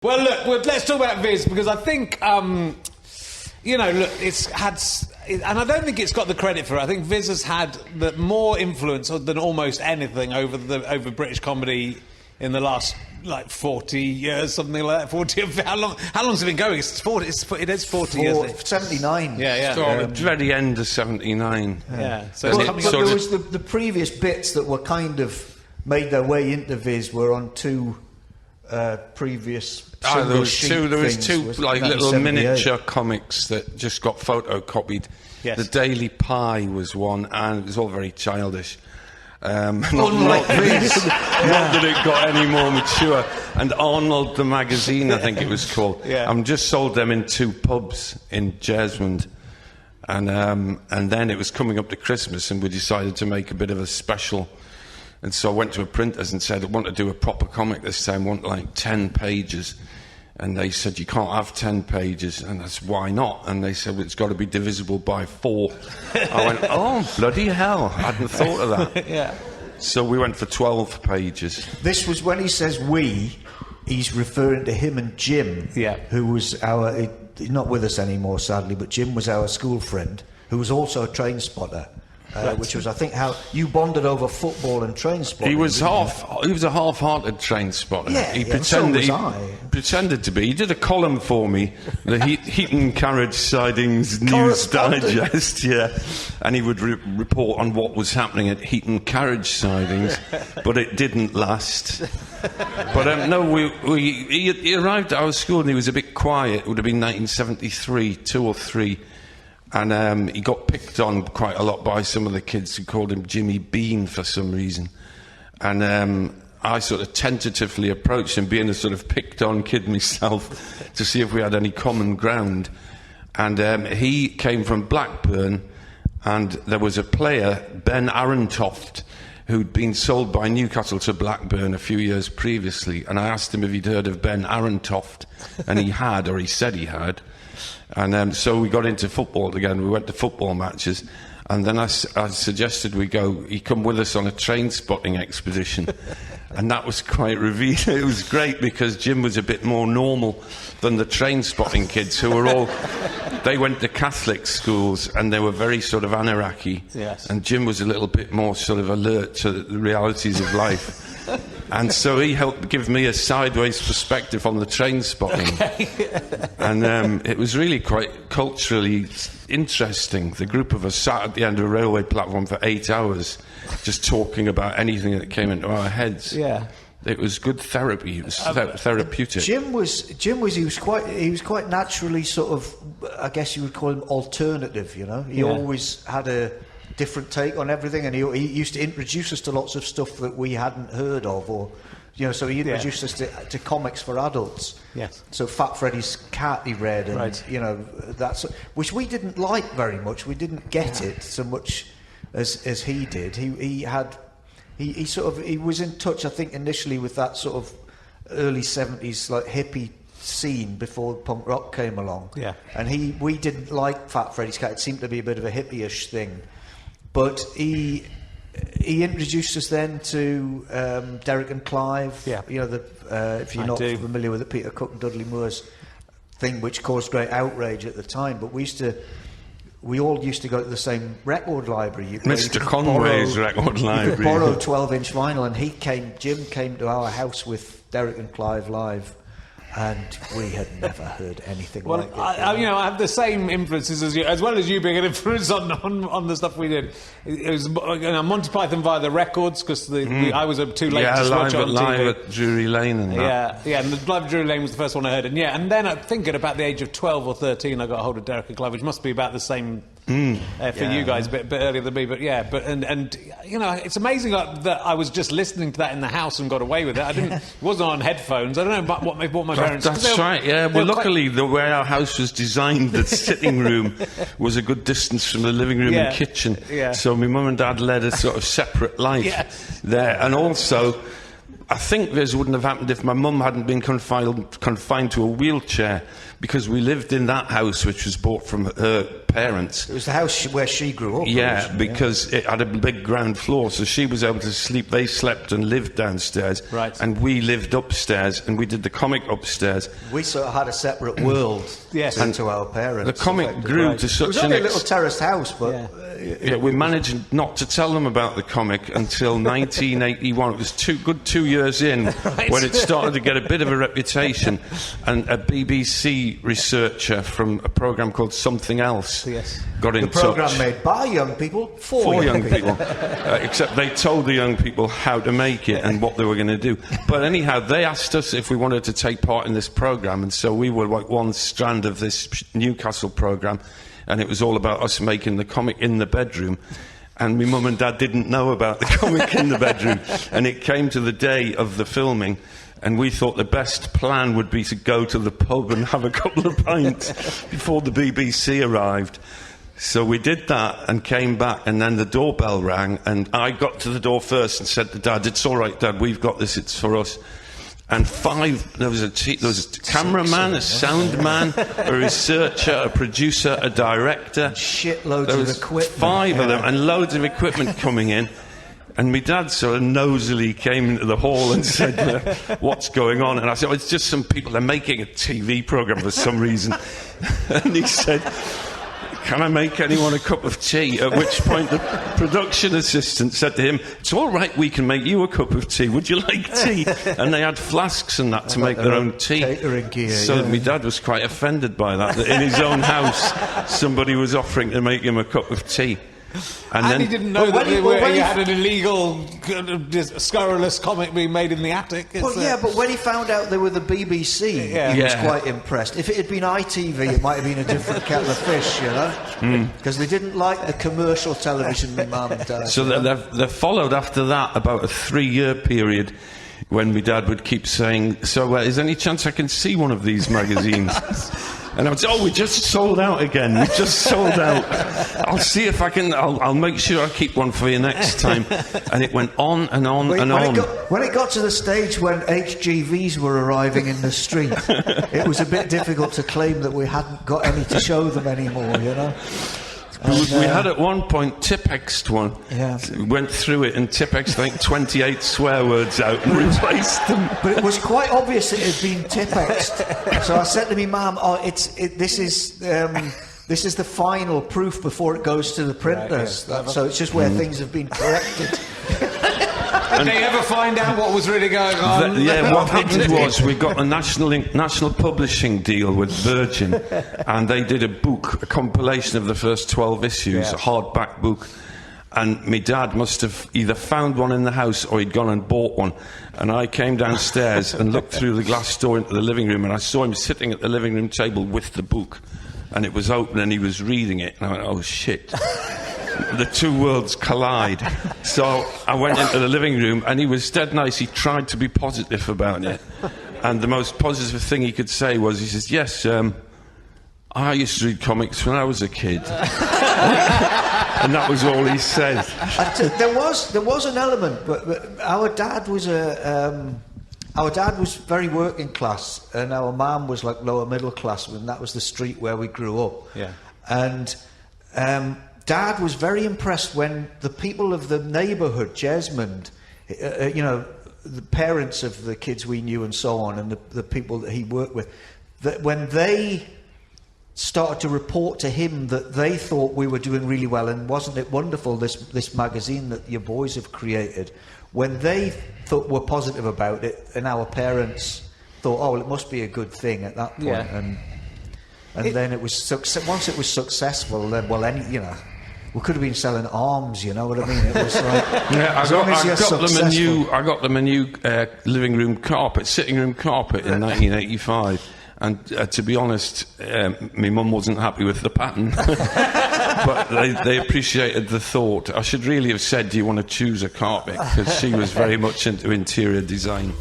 Well, look, let's talk about Viz, because I think, you know, look, it's had... And I don't think it's got the credit for it. I think Viz has had more influence than almost anything over British comedy in the last, like, 40 years, something like that. 40... How long's it been going? It's 40, it is 40 years. 79. Yeah. Started very end of 79. Yeah. So but there was the previous bits that were kind of made their way into Viz were on two previous... there was two like little miniature comics that just got photocopied. Yes. The Daily Pie was one, and it was all very childish. Unlike Viz. Not that it got any more mature. And Arnold the Magazine, I think it was called. Yeah. Just sold them in 2 pubs in Jesmond. And then it was coming up to Christmas, and we decided to make a bit of a special. And so I went to a printers and said, I want to do a proper comic this time, I want like 10 pages. And they said, you can't have 10 pages. And I said, why not? And they said, well, it's got to be divisible by 4. I went, oh, bloody hell, I hadn't thought of that. Yeah. So we went for 12 pages. This was when he says we, he's referring to him and Jim, who was he's not with us anymore, sadly, but Jim was our school friend, who was also a train spotter. Which was, I think, how you bonded over football and train spotting. He was a half-hearted train spotter. Yeah, he pretended to be. He did a column for me, the Heaton Carriage Sidings News Digest, and he would report on what was happening at Heaton Carriage Sidings, but it didn't last. But no, he arrived at our school and he was a bit quiet. It would have been 1973, 2 or 3. And he got picked on quite a lot by some of the kids who called him Jimmy Bean for some reason. And I sort of tentatively approached him, being a sort of picked-on kid myself, to see if we had any common ground. And he came from Blackburn, and there was a player, Ben Arentoft, who'd been sold by Newcastle to Blackburn a few years previously. And I asked him if he'd heard of Ben Arentoft, and he had, or he said he had. And so we got into football again. We went to football matches, and then I suggested he come with us on a train spotting expedition, and that was quite revealing. It was great because Jim was a bit more normal than the train spotting kids, who were all... They went to Catholic schools, and they were very sort of anarchy. Yes. And Jim was a little bit more sort of alert to the realities of life. And so he helped give me a sideways perspective on the train spotting. And it was really quite culturally interesting. The group of us sat at the end of a railway platform for 8 hours just talking about anything that came into our heads. Yeah. It was good therapy. It was therapeutic. He was quite naturally sort of, I guess you would call him alternative, you know. He always had a different take on everything, and he used to introduce us to lots of stuff that we hadn't heard of, or, you know, so he introduced us to comics for adults. Yes. So Fat Freddy's Cat he read, and you know, that's which we didn't like very much. We didn't get it so much as he did. He was in touch, I think, initially with that sort of early 70s like hippie scene before punk rock came along. Yeah. And we didn't like Fat Freddy's Cat. It seemed to be a bit of a hippie-ish thing. But he introduced us then to Derek and Clive. Yeah. You know, if you're not familiar with the Peter Cook and Dudley Moore's thing, which caused great outrage at the time. But we all used to go to the same record library. Mr. Conway's record library. You could borrow 12-inch vinyl, and Jim came to our house with Derek and Clive live. And we had never heard anything like it. I have the same influences as you, as well as you being an influence on the stuff we did. It was Monty Python via the records, because I was too late to watch on TV. Live at Drury Lane and that. Yeah, and the Live at Drury Lane was the first one I heard. And then I think at about the age of 12 or 13 I got a hold of Derek and Clive, which must be about the same for you guys, a bit earlier than me. But and you know, it's amazing that I was just listening to that in the house and got away with it. It wasn't on headphones. I don't know what my parents... That's right, yeah. Well, luckily, the way our house was designed, the sitting room was a good distance from the living room and kitchen. Yeah. So my mum and dad led a sort of separate life there. And also, I think this wouldn't have happened if my mum hadn't been confined to a wheelchair, because we lived in that house, which was bought from her parents. It was the house where she grew up. Yeah, originally, because it had a big ground floor, so she was able to sleep. They slept and lived downstairs, Right. and we lived upstairs, and we did the comic upstairs. We sort of had a separate world Yes. to our parents. The comic effectively. grew Right. to It such was an only a little terraced house, but Yeah, we managed not to tell them about the comic until 1981. It was 2 years in when it started to get a bit of a reputation, and a BBC researcher from a programme called Something Else got in the programme touch. made by young people For young people. Except they told the young people how to make it and what they were going to do. But anyhow, they asked us if we wanted to take part in this programme, and so we were like one strand of this Newcastle programme, and it was all about us making the comic in the bedroom. And my mum and dad didn't know about the comic in the bedroom. And it came to the day of the filming, and we thought the best plan would be to go to the pub and have a couple of pints before the BBC arrived. So we did that and came back, and then the doorbell rang, and I got to the door first and said to Dad, "It's all right, Dad, we've got this, it's for us." And there was a cameraman, a sound man, a researcher, a producer, a director. Shitloads of equipment. 5 of them, and loads of equipment coming in. And my dad sort of nosily came into the hall and said, "What's going on?" And I said, "Oh, it's just some people, they're making a TV programme for some reason." And he said, "Can I make anyone a cup of tea?" At which point the production assistant said to him, "It's all right, we can make you a cup of tea. Would you like tea?" And they had flasks and that to make their own tea. Catering gear, So my dad was quite offended by that in his own house somebody was offering to make him a cup of tea. And then he didn't know But that when he he- had an illegal, scurrilous comic being made in the attic. Well, yeah, but when he found out they were the BBC, he was quite impressed. If it had been ITV, it might have been a different kettle of fish, you know? Because they didn't like the commercial television, my mum and dad. So they followed after that about a 3-year period when my dad would keep saying, "So is there any chance I can see one of these magazines?" And I would say, "Oh, we just sold out again. We just sold out. I'll see if I can. I'll make sure I keep one for you next time." And it went on and on and on. When it got to the stage when HGVs were arriving in the street, it was a bit difficult to claim that we hadn't got any to show them anymore, you know? We had at one point Tipexed one. Yeah. We went through it and Tipexed, I think, 28 swear words out and replaced them. But it was quite obvious it had been Tipexed. So I said to me, "Mum, this is the final proof before it goes to the printers. So it's just where things have been corrected." Did they ever find out what was really going on? What happened was we got a national publishing deal with Virgin, and they did a compilation of the first 12 issues, a hardback book. And my dad must have either found one in the house or he'd gone and bought one. And I came downstairs and looked through the glass door into the living room, and I saw him sitting at the living room table with the book. And it was open and he was reading it. And I went, "Oh, shit." The two worlds collide. So I went into the living room, and he was dead nice. He tried to be positive about it. And the most positive thing he could say was, he says, "Yes, I used to read comics when I was a kid." And that was all he said. There was an element, but our dad was very working class, and our mum was like lower middle class, and that was the street where we grew up. Yeah. And Dad was very impressed when the people of the neighbourhood, Jesmond, you know, the parents of the kids we knew and so on, and the people that he worked with, that when they started to report to him that they thought we were doing really well, and wasn't it wonderful, this magazine that your boys have created, when they were positive about it, and our parents thought, "Oh, well, it must be a good thing" at that point. Yeah. And then it was once it was successful, then we could have been selling arms, you know what I mean? It was like, I got them a new living room carpet, sitting room carpet in 1985. And to be honest, my mum wasn't happy with the pattern. But they appreciated the thought. I should really have said, "Do you want to choose a carpet?" Because she was very much into interior design.